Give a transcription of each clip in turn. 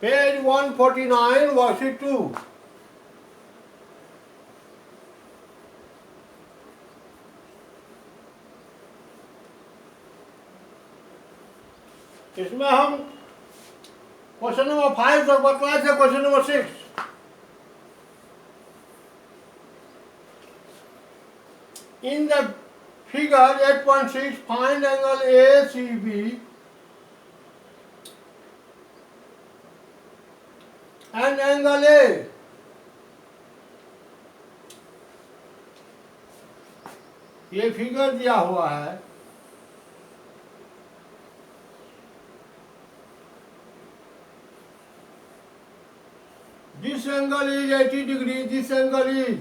Page 149 worksheet 2। इसमें हम question number 5 तक बतलाए थे। Question number 6, in the figure 8.6 find angle ACB and angle A। ये फिगर दिया हुआ है। This angle is 80 degree, this angle is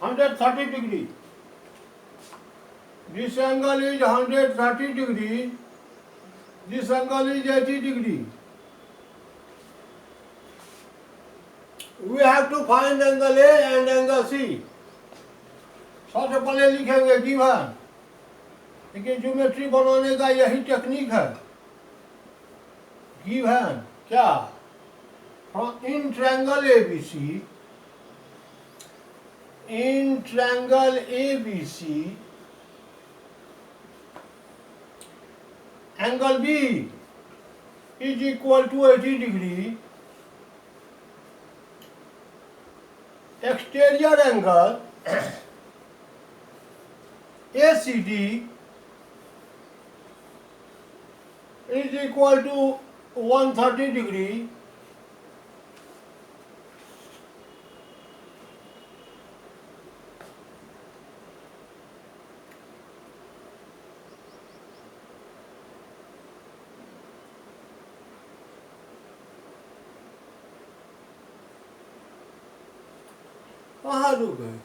130 degree. This angle is 130 degree, this angle is 80 degree. We have to find angle A and angle C. सबसे पहले लिखेंगे given. लेकिन geometry बनाने का यही टेक्निक है। गिवन क्या? From in triangle ABC, in triangle ABC, angle B is equal to 80 degree. Exterior angle ACD is equal to 130 degree. कहाँ रुक गए?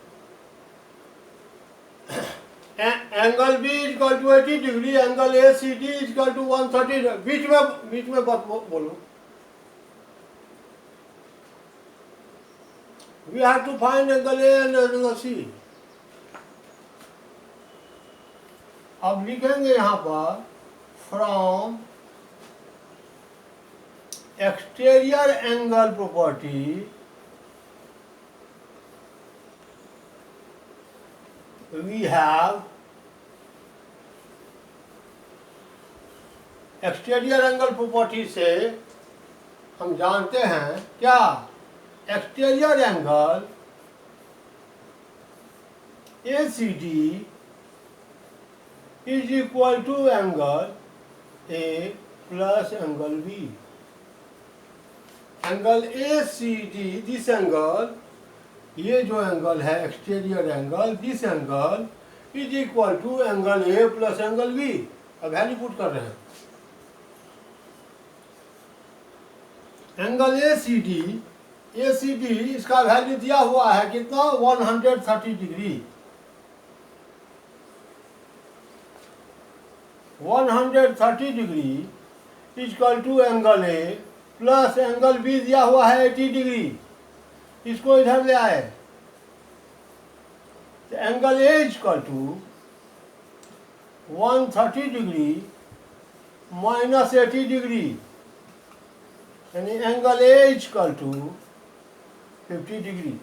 Angle B is equal to 80 degree, angle ACD is equal to 130। बीच में बात बोलो। We have to find angle A and angle C। अब लिखेंगे यहाँ पर from exterior angle property we have exterior angle property से हम जानते हैं क्या? Exterior angle ACD is equal to angle A plus angle B। Angle ACD, this angle, ये जो एंगल है exterior angle, this angle is equal to angle A plus angle B। अब value put कर रहे हैं। एंगल ACD इसका value दिया हुआ है कितना? 130 degree. 130 degree is equal to angle A plus angle B दिया हुआ है 80 डिग्री। इसको इधर ले आए तो angle A is equal to 130 degree minus 80 degree, यानी angle A is equal to 50 degree.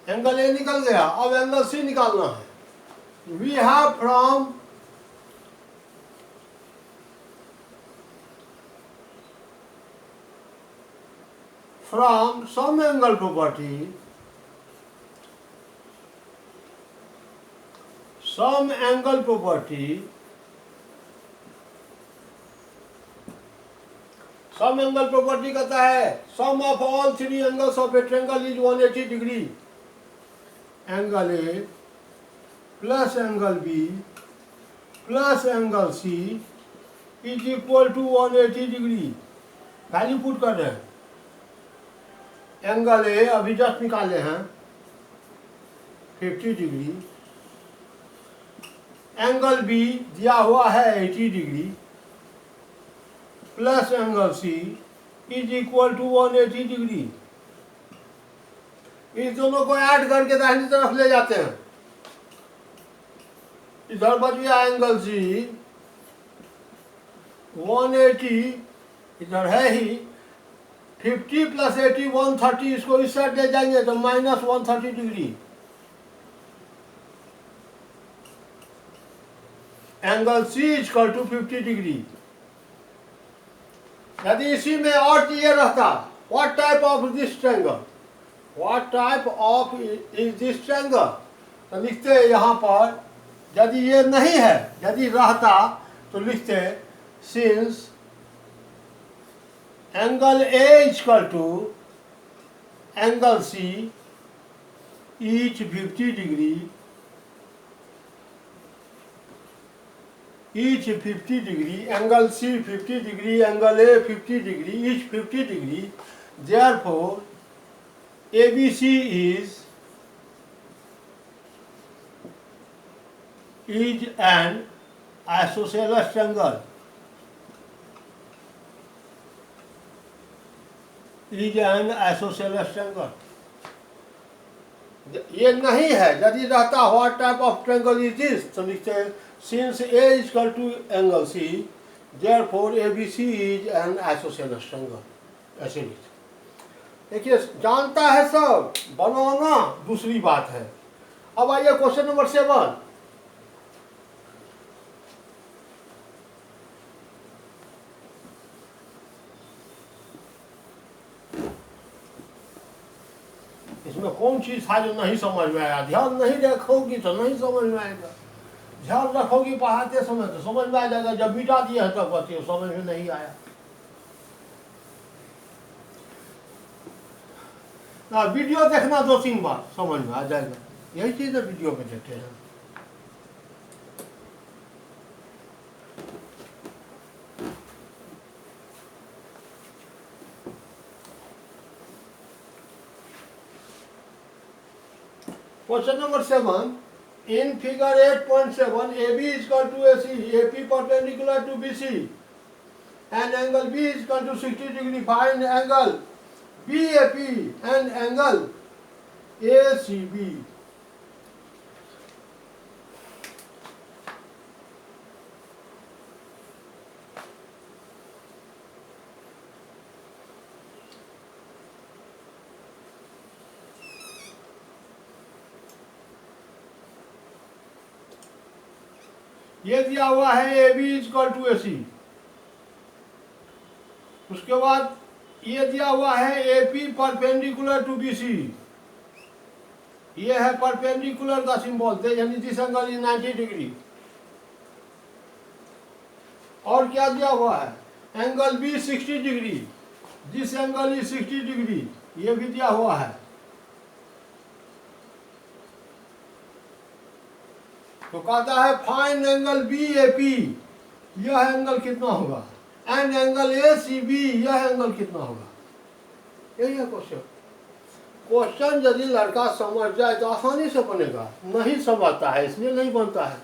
Angle A निकल गया। अब एंगल C निकालना है। We have from some angle property, some angle property कहता है sum of all three angles of a triangle is 180 degree. Angle A plus angle B plus angle C is equal to 180 degree. Value put कर रहे हैं। Angle A अभी just निकाले हैं 50 degree, angle B दिया हुआ है 80 degree, plus angle C is equal to 180 degree. इस दोनों को ऐड करके दाहिनी तरफ ले जाते हैं। इधर बच गया एंगल सी 180, इधर है ही 50 प्लस 80 130, इसको इस साइड ले जाएंगे तो minus 130 degree. Angle C equal to 50 degree. यदि इसी में और ये रहता, what type of this triangle, what type of is this triangle, तो लिखते यहाँ पर, यदि ये नहीं है, यदि रहता तो लिखते since angle A equal to angle C each 50 degree, each 50 degree, angle C 50 degree, angle A 50 degree, each 50 degree, therefore ABC is an isosceles triangle, is an isosceles triangle। ये नहीं है, यदि रहता what type of triangle is this, तो लिखते हैं since A equal to angle C therefore ABC is an isosceles triangle. ऐसे लिखते। देखिए जानता है सब, बनाना दूसरी बात है। अब आइए क्वेश्चन नंबर 7। इसमें कौन चीज था जो नहीं समझ में आया? ध्यान नहीं रखोगी तो नहीं समझ में आएगा, ध्यान रखोगी पढ़ाते समय तो समझ में आ जाएगा। जब मिटा दिया है तब कहती हो समझ में नहीं आया। ना वीडियो देखना 2-3 बार समझ में आ जाएगा। यही चीज है वीडियो पे देखते हैं। Question number 7, in figure 8.7 AB is equal to AC, AP perpendicular to BC and angle B is equal to 60 degree, find angle BAP and angle ACB। ये दिया हुआ है A B equal to A C, उसके बाद ये दिया हुआ है A P perpendicular to B C, ये है परपेंडिकुलर का सिंबल, यानी दिस एंगल इज 90 डिग्री। और क्या दिया हुआ है? Angle B 60 degree, this angle is 60 degree, ये भी दिया हुआ है। तो कहता है find angle B A P, यह एंगल कितना होगा, and angle A C B, यह एंगल कितना होगा। यही है क्वेश्चन। क्वेश्चन यदि लड़का समझ जाए तो आसानी से बनेगा, नहीं समझता है इसलिए नहीं बनता है।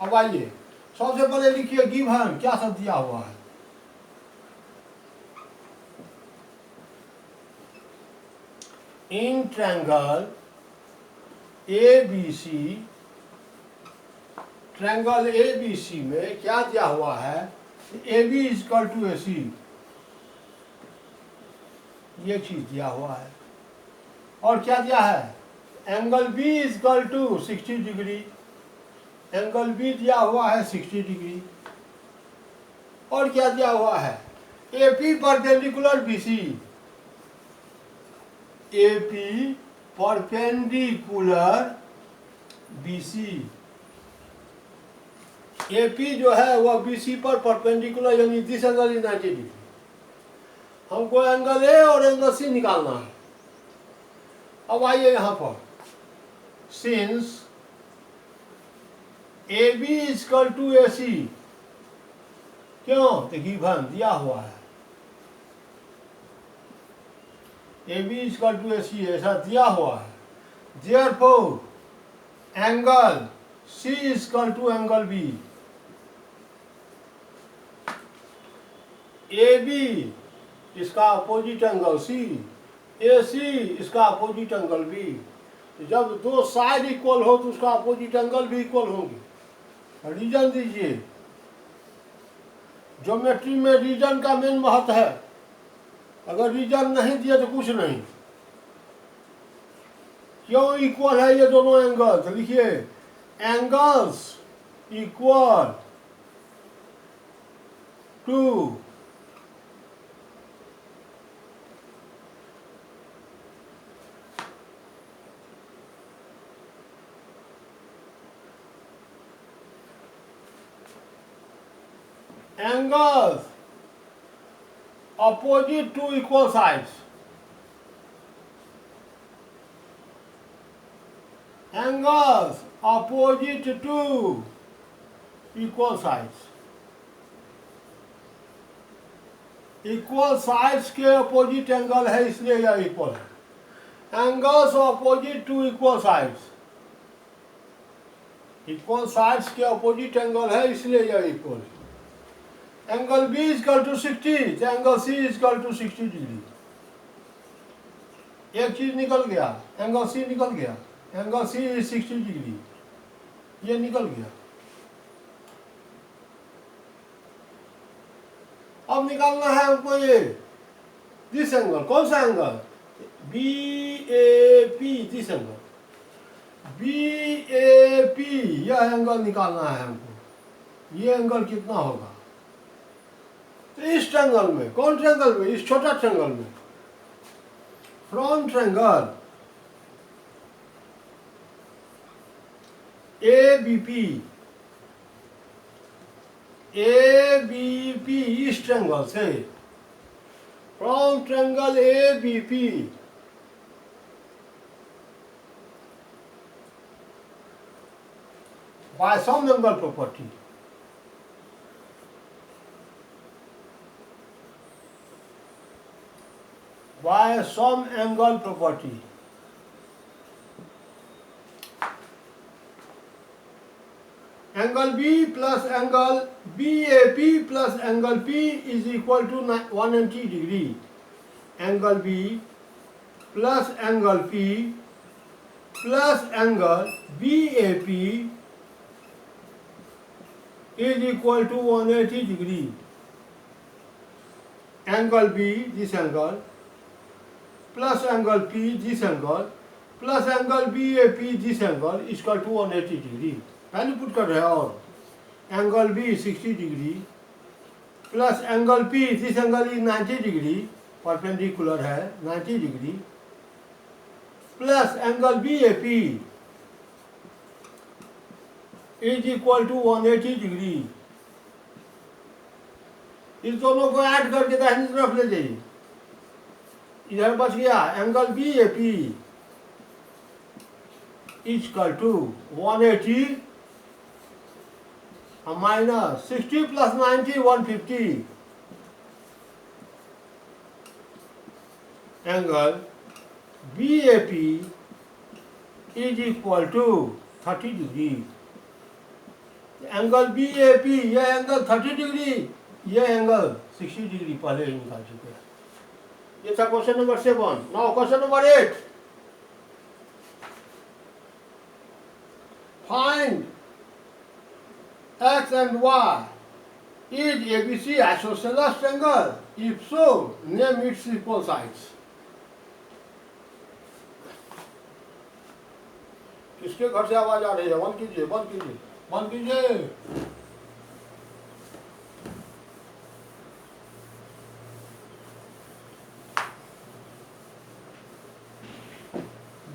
अब आइए सबसे पहले लिखिए गिवन क्या सब दिया हुआ है। In triangle A B C, triangle A B C में क्या दिया हुआ है? A B equal to A C, ये चीज दिया हुआ है। और क्या दिया है? Angle B equal to 60 degree, angle B दिया हुआ है 60 डिग्री। और क्या दिया हुआ है? A P perpendicular B C, A P perpendicular B C, A P जो है वह बी सी पर परपेंडिकुलर, यानी दिस एंगल इज 90 डिग्री। हमको एंगल ए और एंगल सी निकालना है। अब आइए यहां पर, since A B equal to A C, क्यों? तो गिवन दिया हुआ है A B equal to A C, ऐसा दिया हुआ है। Therefore angle C equal to angle B, A B इसका अपोजिट एंगल सी, ए सी इसका अपोजिट एंगल बी। जब दो साइड इक्वल हो तो उसका अपोजिट एंगल भी इक्वल होंगे। रीजन दीजिए। ज्योमेट्री में रीजन का मेन महत्व है। अगर रीजन नहीं दिए तो कुछ नहीं। क्यों इक्वल है ये दोनों एंगल? तो लिखिए angles equal to angles opposite to equal sides. Angles opposite to equal sides. Equal sides के अपोजिट एंगल है इसलिए यह इक्वल है। Angles opposite to equal sides. Equal sides के अपोजिट एंगल है इसलिए यह इक्वल है। एंगल बी इजकल टू 60 तो angle C is equal to 60 degree. एक चीज निकल गया, एंगल सी निकल गया। एंगल सी इज 60 डिग्री, ये निकल गया। अब निकालना है हमको ये दिस एंगल। कौन सा angle? B A P. This angle B A P, यह एंगल निकालना है हमको। ये एंगल कितना होगा? तो इस ट्रायंगल में, कौन ट्रायंगल में? इस छोटा ट्रायंगल में, from triangle A B P, A B P, इस ट्रायंगल से, from triangle A B P by some angle property, by some angle property, angle B plus angle BAP plus angle P is equal to 180 degree. Angle B plus angle P plus angle BAP is equal to 180 degree. Angle B, this angle, plus angle P, this angle, plus angle BAP, this angle is equal to 180 degree. Value put कर रहे हैं। और angle B 60 degree plus angle P, this angle is 90 degree, perpendicular है 90 degree, plus angle B A P is equal to 180 degree. इस दोनों को add करके दाहिनी तरफ ले जाइए। इधर बच गया angle B A P is equal to 180 minus 60 plus 90 150। Angle B A P is equal to 30 degree. Angle B A P, यह एंगल 30 डिग्री, यह एंगल 60 डिग्री पहले ही निकाल चुके हैं। ये था question number 7। Now question number 8, find x and y is ABC isosceles triangle? If so, name its equal sides. किसके घर से आवाज आ रही है? बंद कीजिए, बंद कीजिए, बंद कीजिए।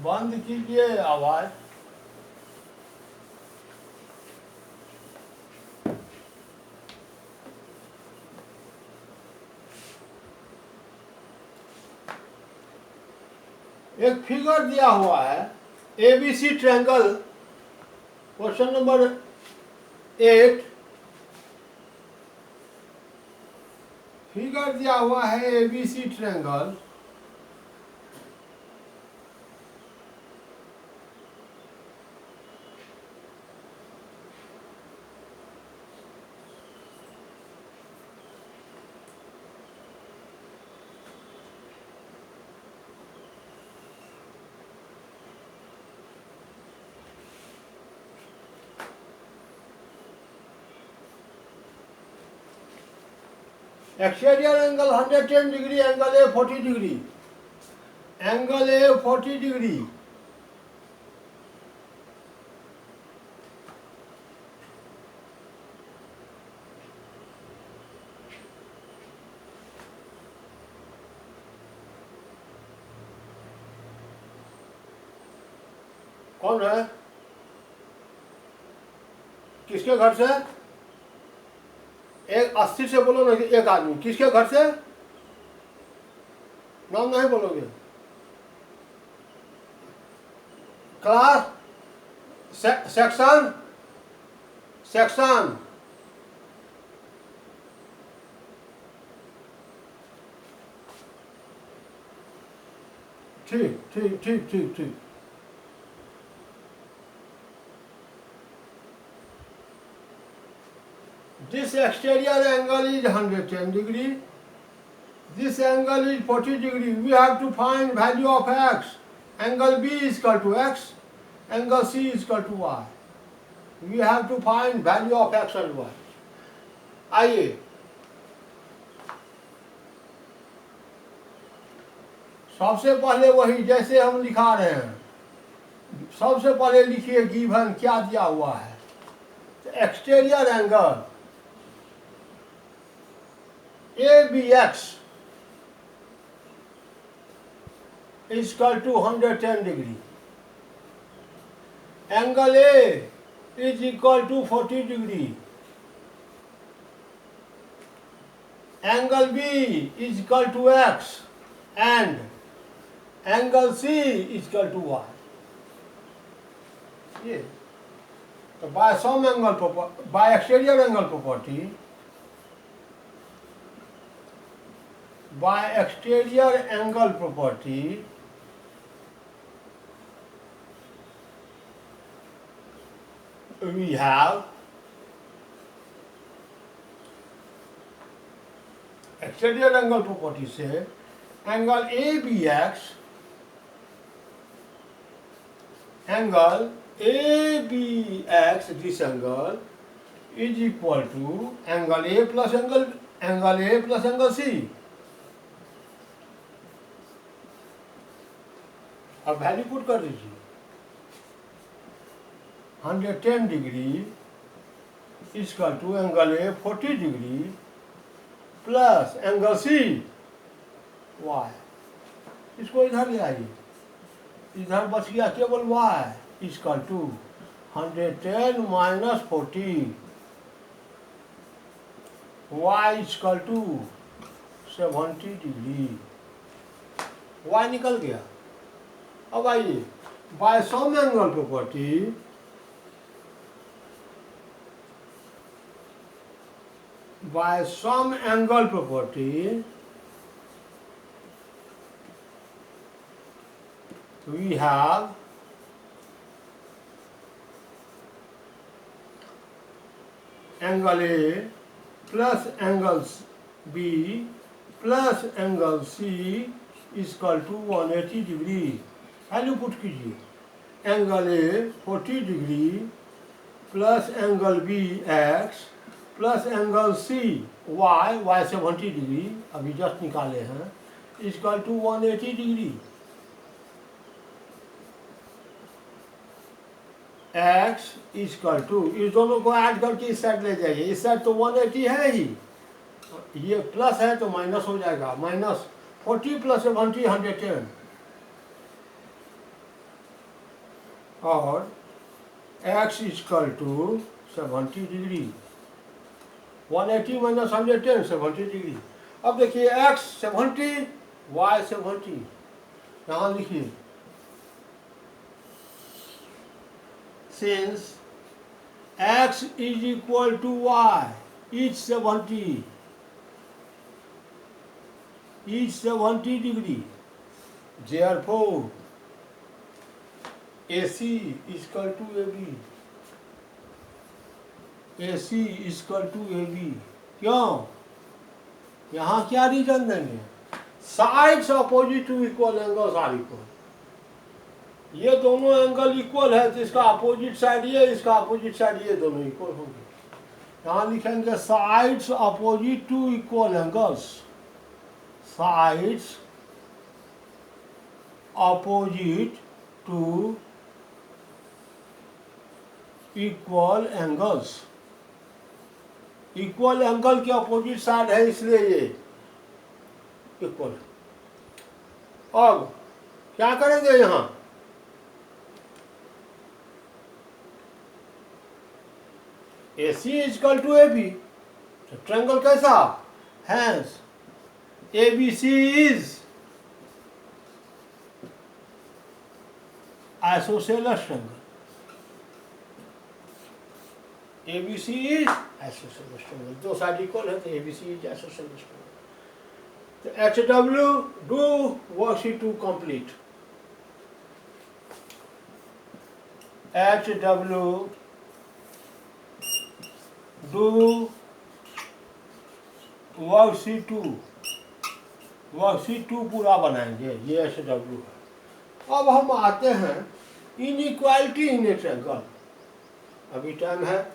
बंद कीजिए आवाज। एक फिगर दिया हुआ है ABC triangle, question number 8। Figure दिया हुआ है ABC triangle, exterior angle 110 degree, angle A 40 degree, angle A 40 degree. कौन है? किसके घर से? एक अस्थिर से बोलो ना, एक आदमी किसके घर से? नाम नहीं बोलोगे? Class, section, section. ठीक ठीक ठीक ठीक ठीक। This exterior angle is 110 degree. This angle is 40 degree. We have to find value of x. Angle B is equal to x. Angle C is equal to y. We have to find value of x and y. आइए, सबसे पहले वही जैसे हम लिखा रहे हैं, सबसे पहले लिखिए गिवन क्या दिया हुआ है। Exterior angle ABX is equal to 110 degree. Angle A is equal to 40 degree. Angle B is equal to X and angle C is equal to Y. ये तो by some angle, by exterior angle property, by exterior angle property, we have exterior angle property से angle ABX, angle ABX, this angle is equal to angle A plus angle C. अब value put कर दीजिए। 110 degree equal to angle A 40 degree plus angle C Y. इसको इधर ले आइए, इधर बच गया केवल Y equal to 110 minus 40, Y equal to 70 degree. Y निकल गया। अब आइए, by sum angle property we have angle A plus angle B plus angle C is equal to 180 degree. Value put कीजिए, angle A 40 degree plus angle B x plus angle C y 70 degree अभी just निकाले हैं equal to 180 degree. X equal to, इस दोनों को add करके इस side ले जाइए, इस साइड तो 180 है ही, ये प्लस है तो माइनस हो जाएगा, माइनस 40 प्लस 70 110 और x equal to 70 degree. 180 minus 110 70 degree. अब देखिए x 70 y 70, यहाँ लिखिए since x is equal to y each 70 degree, therefore AC is equal to AB, AC is equal to AB। क्यों? यहाँ क्या रीजन देंगे? Sides opposite to equal angles are equal. ये दोनों एंगल इक्वल है तो इसका अपोजिट साइड ये, इसका अपोजिट साइड ये, दोनों इक्वल होंगे। यहाँ लिखेंगे sides opposite to equal angles, sides opposite to equal angles. Equal angle के अपोजिट साइड है इसलिए ये इक्वल। अब क्या करेंगे यहां, AC is equal to AB, तो ट्रायंगल कैसा, hence ABC is isosceles triangle, ABC is isosceles triangle, दो साइड इक्वल है तो ABC इज आइसोसेलेस ट्रायंगल। तो HW do worksheet to complete, HW do worksheet 2, worksheet 2 पूरा बनाएंगे, ये HW है। अब हम आते हैं इनइक्वालिटी इन ए ट्रायंगल, अभी टाइम है।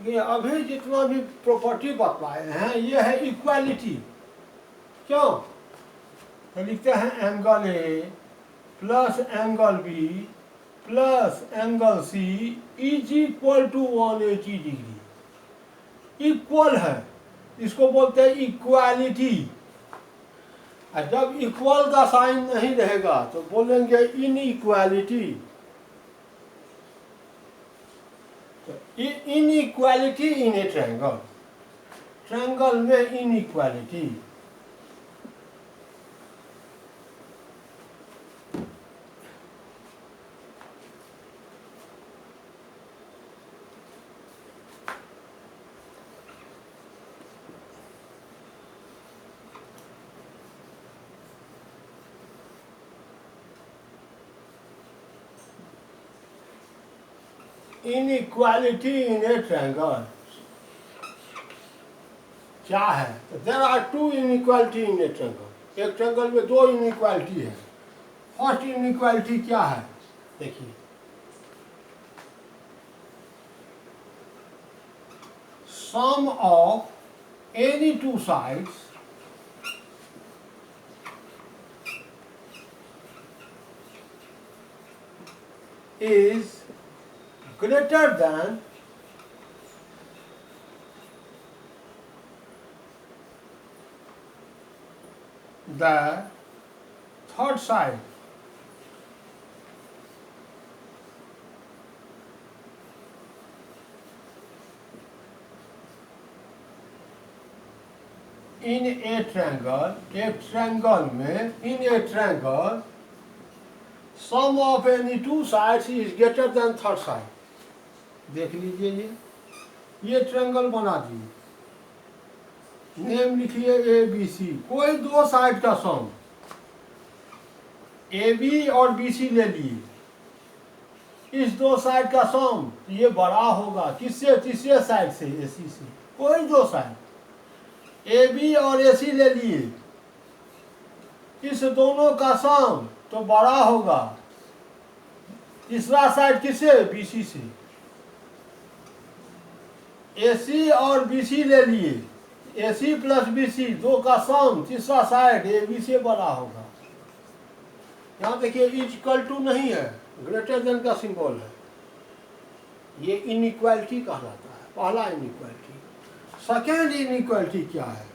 ये अभी जितना भी प्रॉपर्टी बतलाए हैं ये है इक्वालिटी। क्यों, तो लिखते हैं angle A plus angle B plus angle C is equal to 180 degree. Equal है, इसको बोलते हैं इक्वालिटी। और जब इक्वल का साइन नहीं रहेगा तो बोलेंगे inequality. Inequality in a triangle, triangle में inequality. Inequality in a triangle क्या है, तो there are two inequality in a triangle. एक ट्रायंगल में दो इनइक्वालिटी है। फर्स्ट इनइक्वालिटी क्या है, देखिए sum of any two sides is greater than the third side. In a triangle, एक ट्रायंगल में, in a triangle, sum of any two sides is greater than third side. देख लीजिए ये triangle बना दिए, नेम लिखिए ABC। कोई दो साइड का सम AB और BC ले लिए, इस दो साइड का सम ये बड़ा होगा किससे, तीसरे साइड से AC से। कोई दो साइड AB और AC ले लिए, इस दोनों का सम तो बड़ा होगा तीसरा साइड किससे, BC से। AC और BC ले लिए, AC प्लस BC दो का सम तीसरा साइड AB से बड़ा होगा। यहाँ देखिए इक्वल टू नहीं है, ग्रेटर देन का सिंबल है, ये इनइक्वालिटी कहलाता है, पहला इनइक्वालिटी। सेकेंड इनइक्वालिटी क्या है,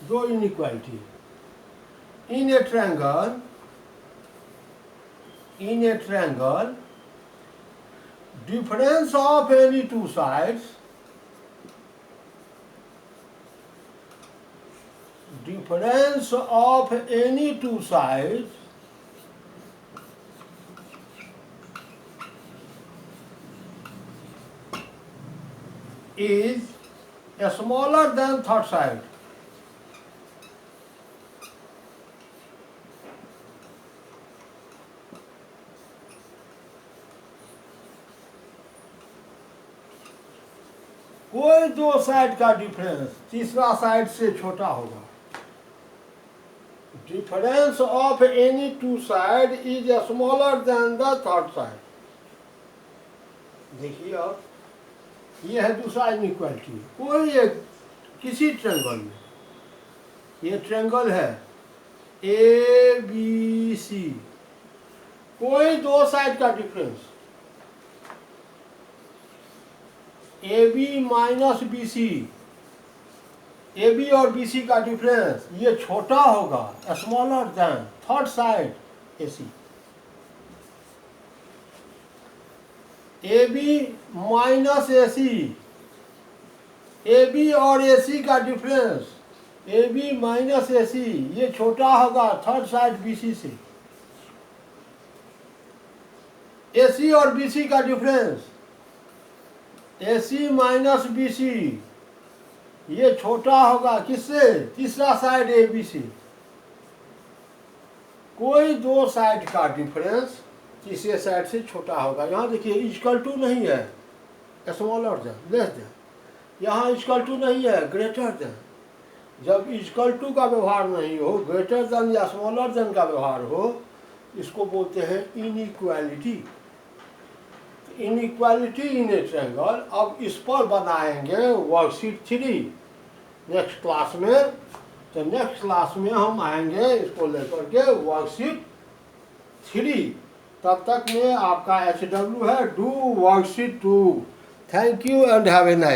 दो inequality in a triangle, in a triangle difference of any two sides, difference of any two sides is smaller than third side. कोई दो साइड का डिफरेंस तीसरा साइड से छोटा होगा. Difference of any to side is smaller than the third side. देखिए अब ये है दूसरा इनइक्वालिटी. कोई एक किसी ट्रायंगल में, ये ट्रायंगल है ए बी सी, कोई दो साइड का difference A B minus B C, A B और बी सी का डिफरेंस ये छोटा होगा, smaller than third side A C. A B minus A C, A B और ए सी का difference A B minus A C ये छोटा होगा थर्ड साइड बी सी से. ए सी और बी सी का डिफरेंस ए सी माइनस बी सी ये छोटा होगा किससे, तीसरा साइड ए बी सी. कोई दो साइड का डिफरेंस तीसरे साइड से छोटा होगा. यहाँ देखिए इक्वल टू नहीं है, स्मॉलर देन, लेस देन. यहाँ इक्वल टू नहीं है, ग्रेटर देन. जब इक्वल टू का व्यवहार नहीं हो, ग्रेटर देन या स्मॉलर देन का व्यवहार हो, इसको बोलते हैं inequality. Inequality in a triangle. अब इस पर बनाएंगे वर्कशीट 3 नेक्स्ट क्लास में. तो नेक्स्ट क्लास में हम आएंगे इसको लेकर के वर्कशीट 3. तब तक में आपका HW है, do worksheet 2. Thank you and have a nice